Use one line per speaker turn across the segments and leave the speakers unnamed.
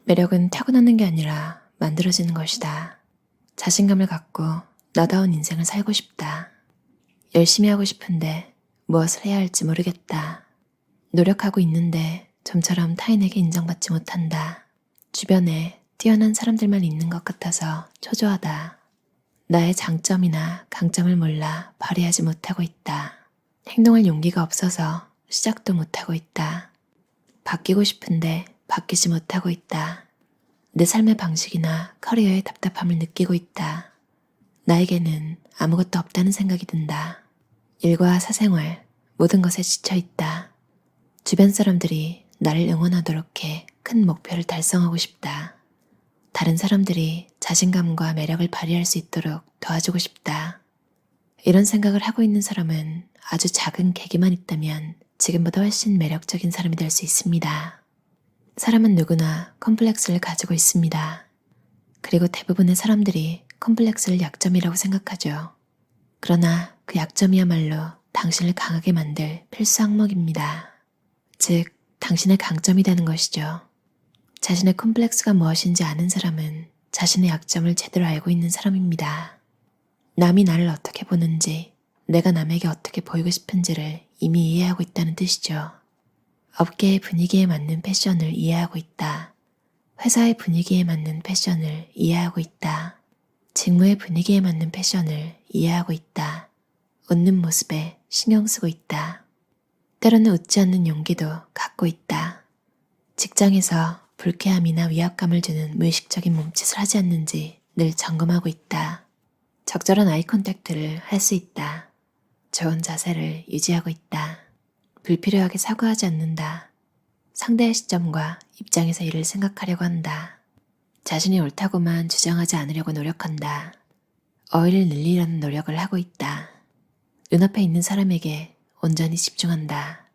매력은 타고나는 게 아니라 만들어지는 것이다. 자신감을 갖고 너다운 인생을 살고 싶다. 열심히 하고 싶은데 무엇을 해야 할지 모르겠다. 노력하고 있는데 좀처럼 타인에게 인정받지 못한다. 주변에 뛰어난 사람들만 있는 것 같아서 초조하다. 나의 장점이나 강점을 몰라 발휘하지 못하고 있다. 행동할 용기가 없어서 시작도 못하고 있다. 바뀌고 싶은데 바뀌지 못하고 있다. 내 삶의 방식이나 커리어의 답답함을 느끼고 있다. 나에게는 아무것도 없다는 생각이 든다. 일과 사생활, 모든 것에 지쳐 있다. 주변 사람들이 나를 응원하도록 해 큰 목표를 달성하고 싶다. 다른 사람들이 자신감과 매력을 발휘할 수 있도록 도와주고 싶다. 이런 생각을 하고 있는 사람은 아주 작은 계기만 있다면 지금보다 훨씬 매력적인 사람이 될 수 있습니다. 사람은 누구나 컴플렉스를 가지고 있습니다. 그리고 대부분의 사람들이 컴플렉스를 약점이라고 생각하죠. 그러나 그 약점이야말로 당신을 강하게 만들 필수 항목입니다. 즉, 당신의 강점이 되는 것이죠. 자신의 컴플렉스가 무엇인지 아는 사람은 자신의 약점을 제대로 알고 있는 사람입니다. 남이 나를 어떻게 보는지, 내가 남에게 어떻게 보이고 싶은지를 이미 이해하고 있다는 뜻이죠. 업계의 분위기에 맞는 패션을 이해하고 있다. 회사의 분위기에 맞는 패션을 이해하고 있다. 직무의 분위기에 맞는 패션을 이해하고 있다. 웃는 모습에 신경 쓰고 있다. 때로는 웃지 않는 용기도 갖고 있다. 직장에서 불쾌함이나 위압감을 주는 무의식적인 몸짓을 하지 않는지 늘 점검하고 있다. 적절한 아이 컨택트를 할 수 있다. 좋은 자세를 유지하고 있다. 불필요하게 사과하지 않는다. 상대의 시점과 입장에서 일을 생각하려고 한다. 자신이 옳다고만 주장하지 않으려고 노력한다. 어휘를 늘리려는 노력을 하고 있다. 눈앞에 있는 사람에게 온전히 집중한다.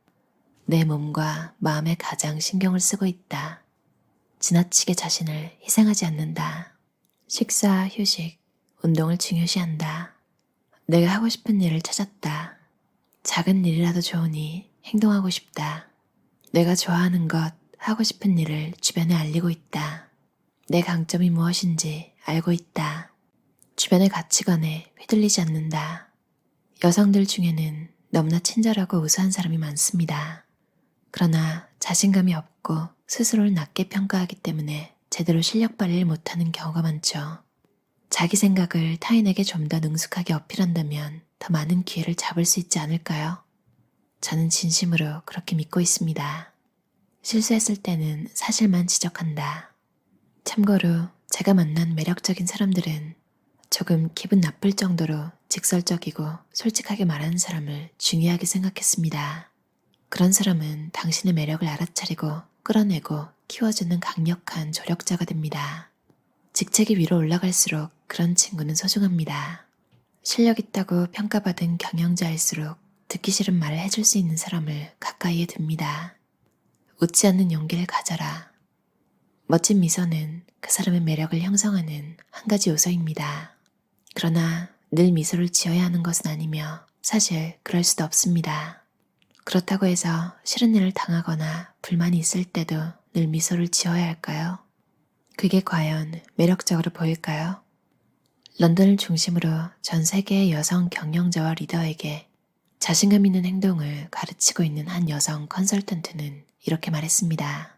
내 몸과 마음에 가장 신경을 쓰고 있다. 지나치게 자신을 희생하지 않는다. 식사, 휴식, 운동을 중요시한다. 내가 하고 싶은 일을 찾았다. 작은 일이라도 좋으니 행동하고 싶다. 내가 좋아하는 것, 하고 싶은 일을 주변에 알리고 있다. 내 강점이 무엇인지 알고 있다. 주변의 가치관에 휘둘리지 않는다. 여성들 중에는 너무나 친절하고 우수한 사람이 많습니다. 그러나 자신감이 없고 스스로를 낮게 평가하기 때문에 제대로 실력 발휘를 못하는 경우가 많죠. 자기 생각을 타인에게 좀 더 능숙하게 어필한다면 더 많은 기회를 잡을 수 있지 않을까요? 저는 진심으로 그렇게 믿고 있습니다. 실수했을 때는 사실만 지적한다. 참고로 제가 만난 매력적인 사람들은 조금 기분 나쁠 정도로 직설적이고 솔직하게 말하는 사람을 중요하게 생각했습니다. 그런 사람은 당신의 매력을 알아차리고 끌어내고 키워주는 강력한 조력자가 됩니다. 직책이 위로 올라갈수록 그런 친구는 소중합니다. 실력 있다고 평가받은 경영자일수록 듣기 싫은 말을 해줄 수 있는 사람을 가까이에 둡니다. 웃지 않는 용기를 가져라. 멋진 미소는 그 사람의 매력을 형성하는 한 가지 요소입니다. 그러나 늘 미소를 지어야 하는 것은 아니며 사실 그럴 수도 없습니다. 그렇다고 해서 싫은 일을 당하거나 불만이 있을 때도 늘 미소를 지어야 할까요? 그게 과연 매력적으로 보일까요? 런던을 중심으로 전 세계의 여성 경영자와 리더에게 자신감 있는 행동을 가르치고 있는 한 여성 컨설턴트는 이렇게 말했습니다.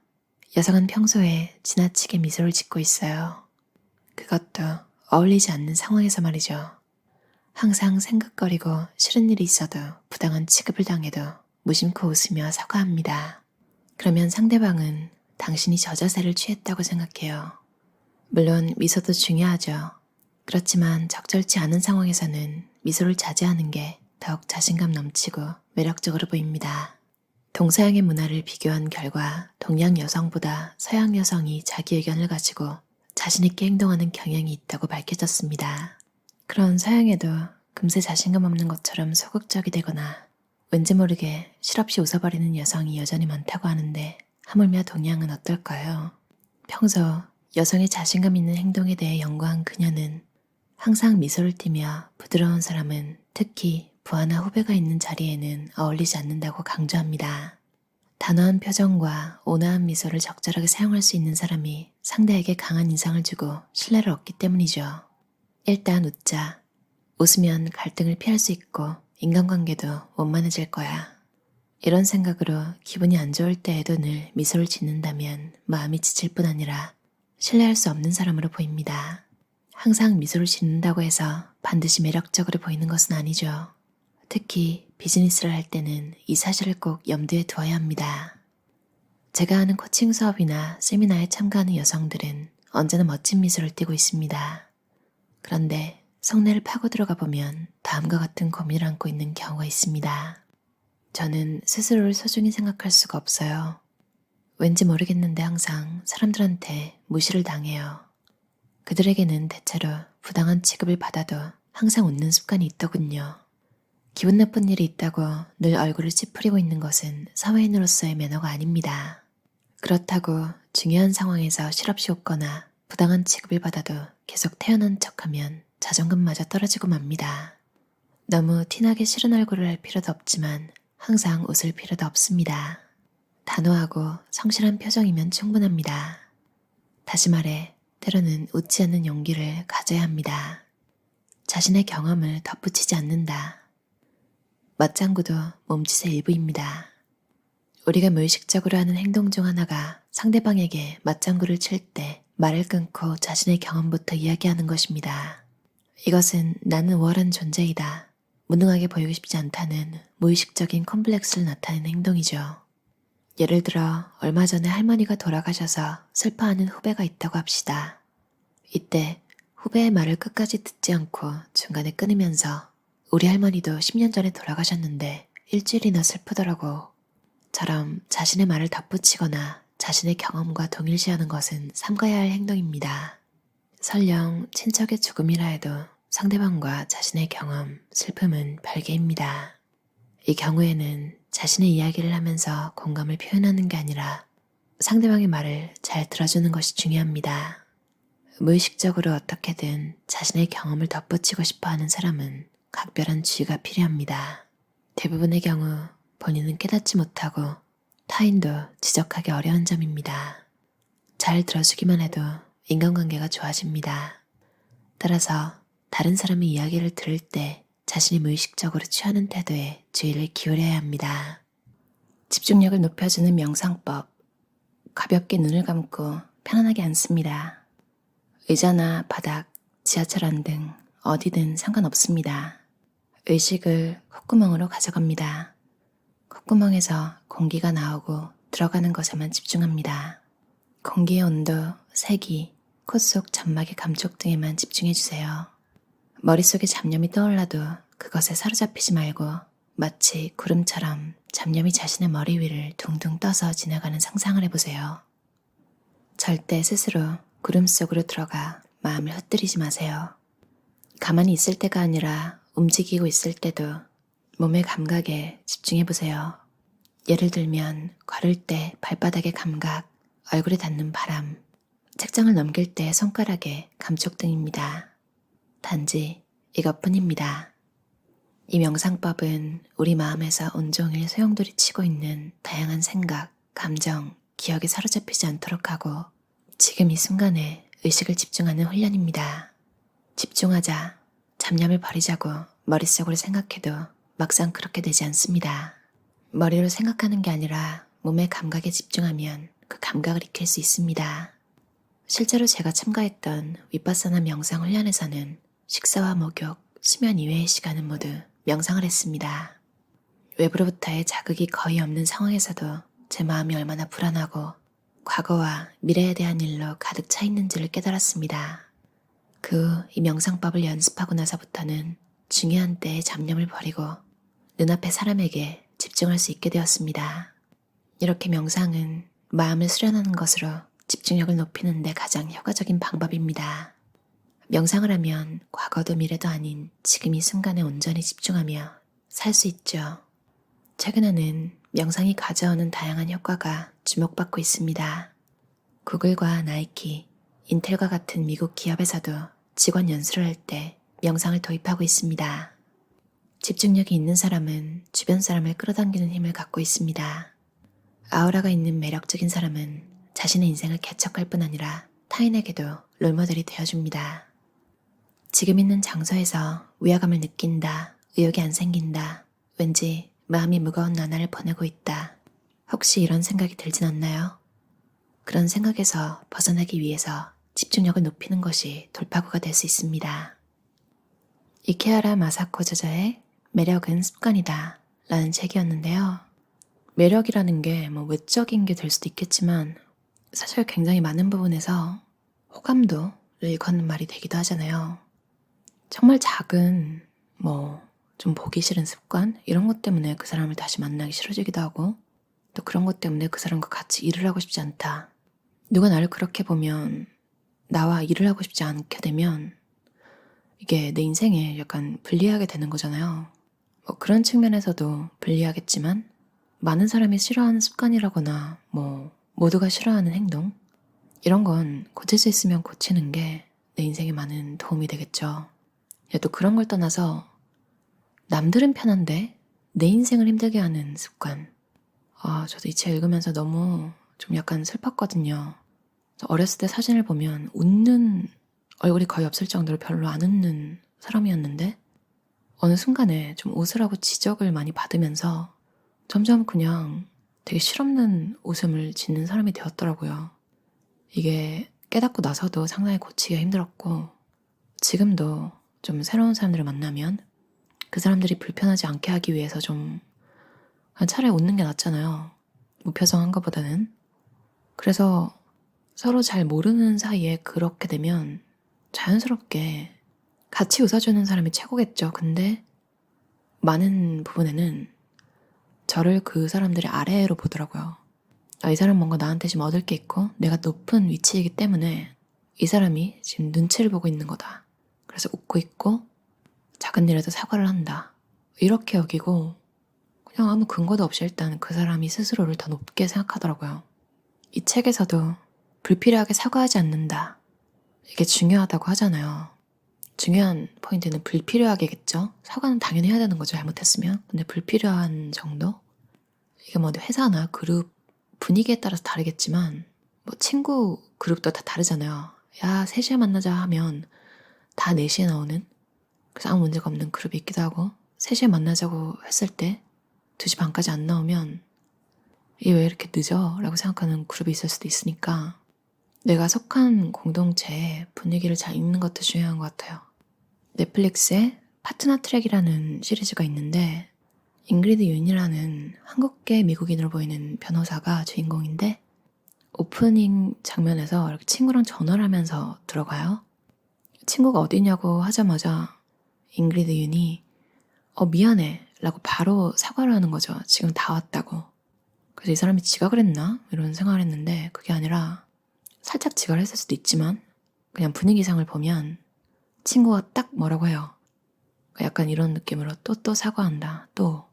여성은 평소에 지나치게 미소를 짓고 있어요. 그것도 어울리지 않는 상황에서 말이죠. 항상 생각거리고 싫은 일이 있어도 부당한 취급을 당해도 무심코 웃으며 사과합니다. 그러면 상대방은 당신이 저자세를 취했다고 생각해요. 물론 미소도 중요하죠. 그렇지만 적절치 않은 상황에서는 미소를 자제하는 게 더욱 자신감 넘치고 매력적으로 보입니다. 동서양의 문화를 비교한 결과 동양 여성보다 서양 여성이 자기 의견을 가지고 자신있게 행동하는 경향이 있다고 밝혀졌습니다. 그런 서양에도 금세 자신감 없는 것처럼 소극적이 되거나 왠지 모르게 실없이 웃어버리는 여성이 여전히 많다고 하는데 하물며 동양은 어떨까요? 평소 여성의 자신감 있는 행동에 대해 연구한 그녀는 항상 미소를 띠며 부드러운 사람은 특히 부하나 후배가 있는 자리에는 어울리지 않는다고 강조합니다. 단호한 표정과 온화한 미소를 적절하게 사용할 수 있는 사람이 상대에게 강한 인상을 주고 신뢰를 얻기 때문이죠. 일단 웃자. 웃으면 갈등을 피할 수 있고 인간관계도 원만해질 거야. 이런 생각으로 기분이 안 좋을 때에도 늘 미소를 짓는다면 마음이 지칠 뿐 아니라 신뢰할 수 없는 사람으로 보입니다. 항상 미소를 짓는다고 해서 반드시 매력적으로 보이는 것은 아니죠. 특히 비즈니스를 할 때는 이 사실을 꼭 염두에 두어야 합니다. 제가 하는 코칭 수업이나 세미나에 참가하는 여성들은 언제나 멋진 미소를 띠고 있습니다. 그런데 속내를 파고 들어가 보면 다음과 같은 고민을 안고 있는 경우가 있습니다. 저는 스스로를 소중히 생각할 수가 없어요. 왠지 모르겠는데 항상 사람들한테 무시를 당해요. 그들에게는 대체로 부당한 취급을 받아도 항상 웃는 습관이 있더군요. 기분 나쁜 일이 있다고 늘 얼굴을 찌푸리고 있는 것은 사회인으로서의 매너가 아닙니다. 그렇다고 중요한 상황에서 실없이 웃거나 부당한 취급을 받아도 계속 태연한 척하면 자존감마저 떨어지고 맙니다. 너무 티나게 싫은 얼굴을 할 필요도 없지만 항상 웃을 필요도 없습니다. 단호하고 성실한 표정이면 충분합니다. 다시 말해, 때로는 웃지 않는 용기를 가져야 합니다. 자신의 경험을 덧붙이지 않는다. 맞장구도 몸짓의 일부입니다. 우리가 무의식적으로 하는 행동 중 하나가 상대방에게 맞장구를 칠 때 말을 끊고 자신의 경험부터 이야기하는 것입니다. 이것은 나는 우월한 존재이다. 무능하게 보이고 싶지 않다는 무의식적인 컴플렉스를 나타내는 행동이죠. 예를 들어 얼마 전에 할머니가 돌아가셔서 슬퍼하는 후배가 있다고 합시다. 이때 후배의 말을 끝까지 듣지 않고 중간에 끊으면서 우리 할머니도 10년 전에 돌아가셨는데 일주일이나 슬프더라고. 처럼 자신의 말을 덧붙이거나 자신의 경험과 동일시하는 것은 삼가야 할 행동입니다. 설령 친척의 죽음이라 해도 상대방과 자신의 경험, 슬픔은 별개입니다. 이 경우에는 자신의 이야기를 하면서 공감을 표현하는 게 아니라 상대방의 말을 잘 들어주는 것이 중요합니다. 무의식적으로 어떻게든 자신의 경험을 덧붙이고 싶어 하는 사람은 각별한 주의가 필요합니다. 대부분의 경우 본인은 깨닫지 못하고 타인도 지적하기 어려운 점입니다. 잘 들어주기만 해도 인간관계가 좋아집니다. 따라서 다른 사람의 이야기를 들을 때 자신이 무의식적으로 취하는 태도에 주의를 기울여야 합니다. 집중력을 높여주는 명상법. 가볍게 눈을 감고 편안하게 앉습니다. 의자나 바닥, 지하철 안 등 어디든 상관없습니다. 의식을 콧구멍으로 가져갑니다. 콧구멍에서 공기가 나오고 들어가는 것에만 집중합니다. 공기의 온도, 색이, 콧 속 점막의 감촉 등에만 집중해주세요. 머릿속에 잡념이 떠올라도 그것에 사로잡히지 말고 마치 구름처럼 잡념이 자신의 머리 위를 둥둥 떠서 지나가는 상상을 해보세요. 절대 스스로 구름 속으로 들어가 마음을 흩뜨리지 마세요. 가만히 있을 때가 아니라 움직이고 있을 때도 몸의 감각에 집중해보세요. 예를 들면 걸을 때 발바닥의 감각, 얼굴에 닿는 바람, 책장을 넘길 때 손가락의 감촉 등입니다. 단지 이것뿐입니다. 이 명상법은 우리 마음에서 온종일 소용돌이 치고 있는 다양한 생각, 감정, 기억에 사로잡히지 않도록 하고 지금 이 순간에 의식을 집중하는 훈련입니다. 집중하자, 잡념을 버리자고 머릿속으로 생각해도 막상 그렇게 되지 않습니다. 머리로 생각하는 게 아니라 몸의 감각에 집중하면 그 감각을 익힐 수 있습니다. 실제로 제가 참가했던 위파사나 명상 훈련에서는 식사와 목욕, 수면 이외의 시간은 모두 명상을 했습니다. 외부로부터의 자극이 거의 없는 상황에서도 제 마음이 얼마나 불안하고 과거와 미래에 대한 일로 가득 차 있는지를 깨달았습니다. 그 후 이 명상법을 연습하고 나서부터는 중요한 때의 잡념을 버리고 눈앞의 사람에게 집중할 수 있게 되었습니다. 이렇게 명상은 마음을 수련하는 것으로 집중력을 높이는 데 가장 효과적인 방법입니다. 명상을 하면 과거도 미래도 아닌 지금 이 순간에 온전히 집중하며 살 수 있죠. 최근에는 명상이 가져오는 다양한 효과가 주목받고 있습니다. 구글과 나이키, 인텔과 같은 미국 기업에서도 직원 연수를 할 때 명상을 도입하고 있습니다. 집중력이 있는 사람은 주변 사람을 끌어당기는 힘을 갖고 있습니다. 아우라가 있는 매력적인 사람은 자신의 인생을 개척할 뿐 아니라 타인에게도 롤모델이 되어줍니다. 지금 있는 장소에서 위화감을 느낀다, 의욕이 안 생긴다, 왠지 마음이 무거운 나날을 보내고 있다. 혹시 이런 생각이 들진 않나요? 그런 생각에서 벗어나기 위해서 집중력을 높이는 것이 돌파구가 될 수 있습니다. 이케하라 마사코 저자의 매력은 습관이다 라는 책이었는데요. 매력이라는 게 외적인 게 될 수도 있겠지만 사실 굉장히 많은 부분에서 호감도를 일컫는 말이 되기도 하잖아요. 정말 작은 좀 보기 싫은 습관 이런 것 때문에 그 사람을 다시 만나기 싫어지기도 하고 또 그런 것 때문에 그 사람과 같이 일을 하고 싶지 않다. 누가 나를 그렇게 보면 나와 일을 하고 싶지 않게 되면 이게 내 인생에 약간 불리하게 되는 거잖아요. 그런 측면에서도 불리하겠지만 많은 사람이 싫어하는 습관이라거나 모두가 싫어하는 행동 이런 건 고칠 수 있으면 고치는 게 내 인생에 많은 도움이 되겠죠. 또 그런 걸 떠나서 남들은 편한데 내 인생을 힘들게 하는 습관. 저도 이 책 읽으면서 너무 좀 약간 슬펐거든요. 어렸을 때 사진을 보면 웃는 얼굴이 거의 없을 정도로 별로 안 웃는 사람이었는데 어느 순간에 좀 웃으라고 지적을 많이 받으면서 점점 그냥 되게 실없는 웃음을 짓는 사람이 되었더라고요. 이게 깨닫고 나서도 상당히 고치기가 힘들었고 지금도 좀 새로운 사람들을 만나면 그 사람들이 불편하지 않게 하기 위해서 좀 차라리 웃는 게 낫잖아요. 무표정한 것보다는. 그래서 서로 잘 모르는 사이에 그렇게 되면 자연스럽게 같이 웃어주는 사람이 최고겠죠. 근데 많은 부분에는 저를 그 사람들이 아래로 보더라고요. 이 사람 뭔가 나한테 지금 얻을 게 있고 내가 높은 위치이기 때문에 이 사람이 지금 눈치를 보고 있는 거다. 그래서 웃고 있고 작은 일에도 사과를 한다. 이렇게 여기고 그냥 아무 근거도 없이 일단 그 사람이 스스로를 더 높게 생각하더라고요. 이 책에서도 불필요하게 사과하지 않는다. 이게 중요하다고 하잖아요. 중요한 포인트는 불필요하게겠죠. 사과는 당연히 해야 되는 거죠. 잘못했으면. 근데 불필요한 정도? 이게 회사나 그룹 분위기에 따라서 다르겠지만 친구 그룹도 다 다르잖아요. 야 3시에 만나자 하면 다 4시에 나오는 그래서 아무 문제가 없는 그룹이 있기도 하고 3시에 만나자고 했을 때 2시 반까지 안 나오면 이게 왜 이렇게 늦어? 라고 생각하는 그룹이 있을 수도 있으니까 내가 속한 공동체의 분위기를 잘 읽는 것도 중요한 것 같아요. 넷플릭스에 파트너 트랙이라는 시리즈가 있는데 잉그리드 윤이라는 한국계 미국인으로 보이는 변호사가 주인공인데 오프닝 장면에서 이렇게 친구랑 전화를 하면서 들어가요. 친구가 어디냐고 하자마자 잉그리드 윤이 미안해 라고 바로 사과를 하는 거죠. 지금 다 왔다고. 그래서 이 사람이 지각을 했나? 이런 생각을 했는데 그게 아니라 살짝 지각을 했을 수도 있지만 그냥 분위기상을 보면 친구가 딱 뭐라고 해요. 약간 이런 느낌으로 또 사과한다. 또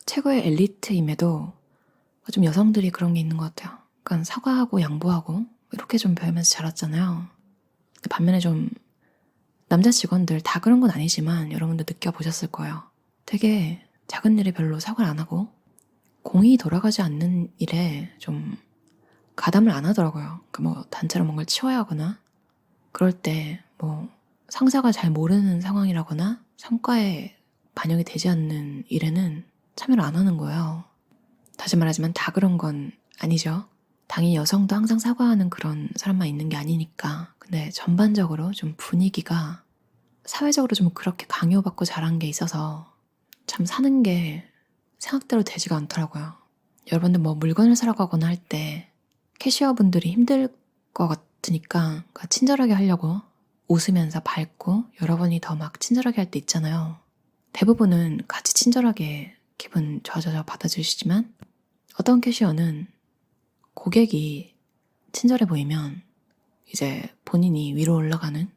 최고의 엘리트임에도 좀 여성들이 그런 게 있는 것 같아요. 그러니까 사과하고 양보하고 이렇게 좀 배우면서 자랐잖아요. 반면에 좀 남자 직원들 다 그런 건 아니지만 여러분도 느껴보셨을 거예요. 되게 작은 일에 별로 사과를 안 하고 공이 돌아가지 않는 일에 좀 가담을 안 하더라고요. 그러니까 단체로 뭔가를 치워야 하거나 그럴 때 상사가 잘 모르는 상황이라거나 성과에 반영이 되지 않는 일에는 참여를 안 하는 거예요. 다시 말하지만 다 그런 건 아니죠. 당연히 여성도 항상 사과하는 그런 사람만 있는 게 아니니까. 근데 전반적으로 좀 분위기가 사회적으로 좀 그렇게 강요받고 자란 게 있어서 참 사는 게 생각대로 되지가 않더라고요. 여러분들 물건을 사러 가거나 할 때 캐시어분들이 힘들 것 같으니까 친절하게 하려고 웃으면서 밝고 여러분이 더 막 친절하게 할 때 있잖아요. 대부분은 같이 친절하게 기분 좋아져서 받아주시지만 어떤 캐시어는 고객이 친절해 보이면 이제 본인이 위로 올라가는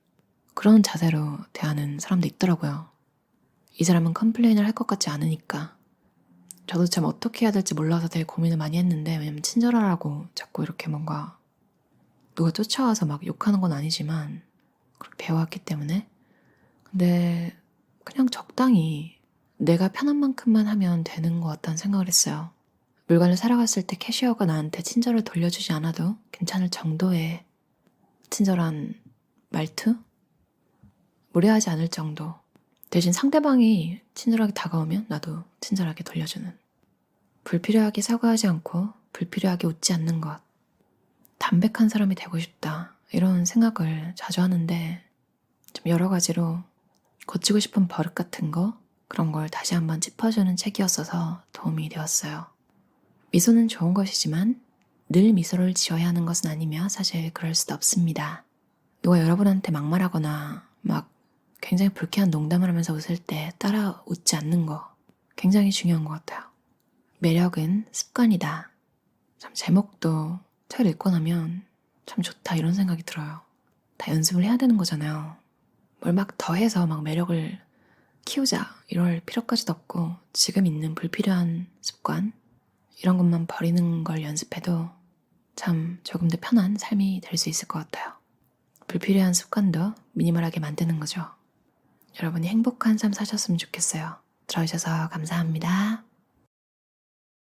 그런 자세로 대하는 사람도 있더라고요. 이 사람은 컴플레인을 할 것 같지 않으니까. 저도 참 어떻게 해야 될지 몰라서 되게 고민을 많이 했는데 왜냐면 친절하라고 자꾸 이렇게 뭔가 누가 쫓아와서 막 욕하는 건 아니지만 그렇게 배워왔기 때문에 근데 그냥 적당히 내가 편한 만큼만 하면 되는 것 같다는 생각을 했어요. 물건을 사러 갔을 때 캐시어가 나한테 친절을 돌려주지 않아도 괜찮을 정도의 친절한 말투? 무례하지 않을 정도. 대신 상대방이 친절하게 다가오면 나도 친절하게 돌려주는. 불필요하게 사과하지 않고 불필요하게 웃지 않는 것. 담백한 사람이 되고 싶다. 이런 생각을 자주 하는데 좀 여러 가지로 고치고 싶은 버릇 같은 거 그런 걸 다시 한번 짚어주는 책이었어서 도움이 되었어요. 미소는 좋은 것이지만 늘 미소를 지어야 하는 것은 아니며 사실 그럴 수도 없습니다. 누가 여러분한테 막말하거나 막 굉장히 불쾌한 농담을 하면서 웃을 때 따라 웃지 않는 거 굉장히 중요한 것 같아요. 매력은 습관이다. 참 제목도 책 읽고 나면 참 좋다 이런 생각이 들어요. 다 연습을 해야 되는 거잖아요. 뭘 막 더해서 막 매력을 키우자 이럴 필요까지도 없고 지금 있는 불필요한 습관 이런 것만 버리는 걸 연습해도 참 조금 더 편한 삶이 될 수 있을 것 같아요. 불필요한 습관도 미니멀하게 만드는 거죠. 여러분이 행복한 삶 사셨으면 좋겠어요. 들어주셔서 감사합니다.